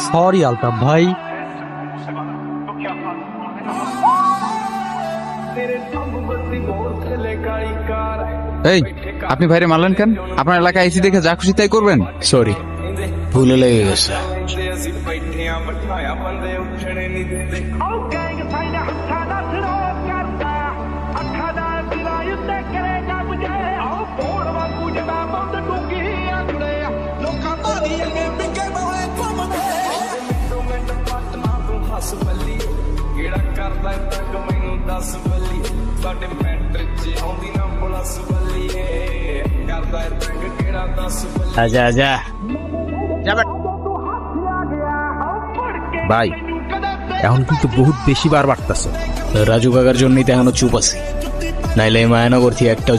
Sorry Altaf ভাই। এই, আপনি ভাইরে মারলেন কেন? আপনার এলাকায় আইসি দেখে যা খুশি তাই করবেন? সরি, ভুলে লেগে গেছে। আজা আজা ভাই এখন কিন্তু বহুত বেশি বার বাড়তেছে। রাজু কাকার জন্যই তো এখনো চুপ আছি, নাইলে এই মায়ানগর থেকে একটাও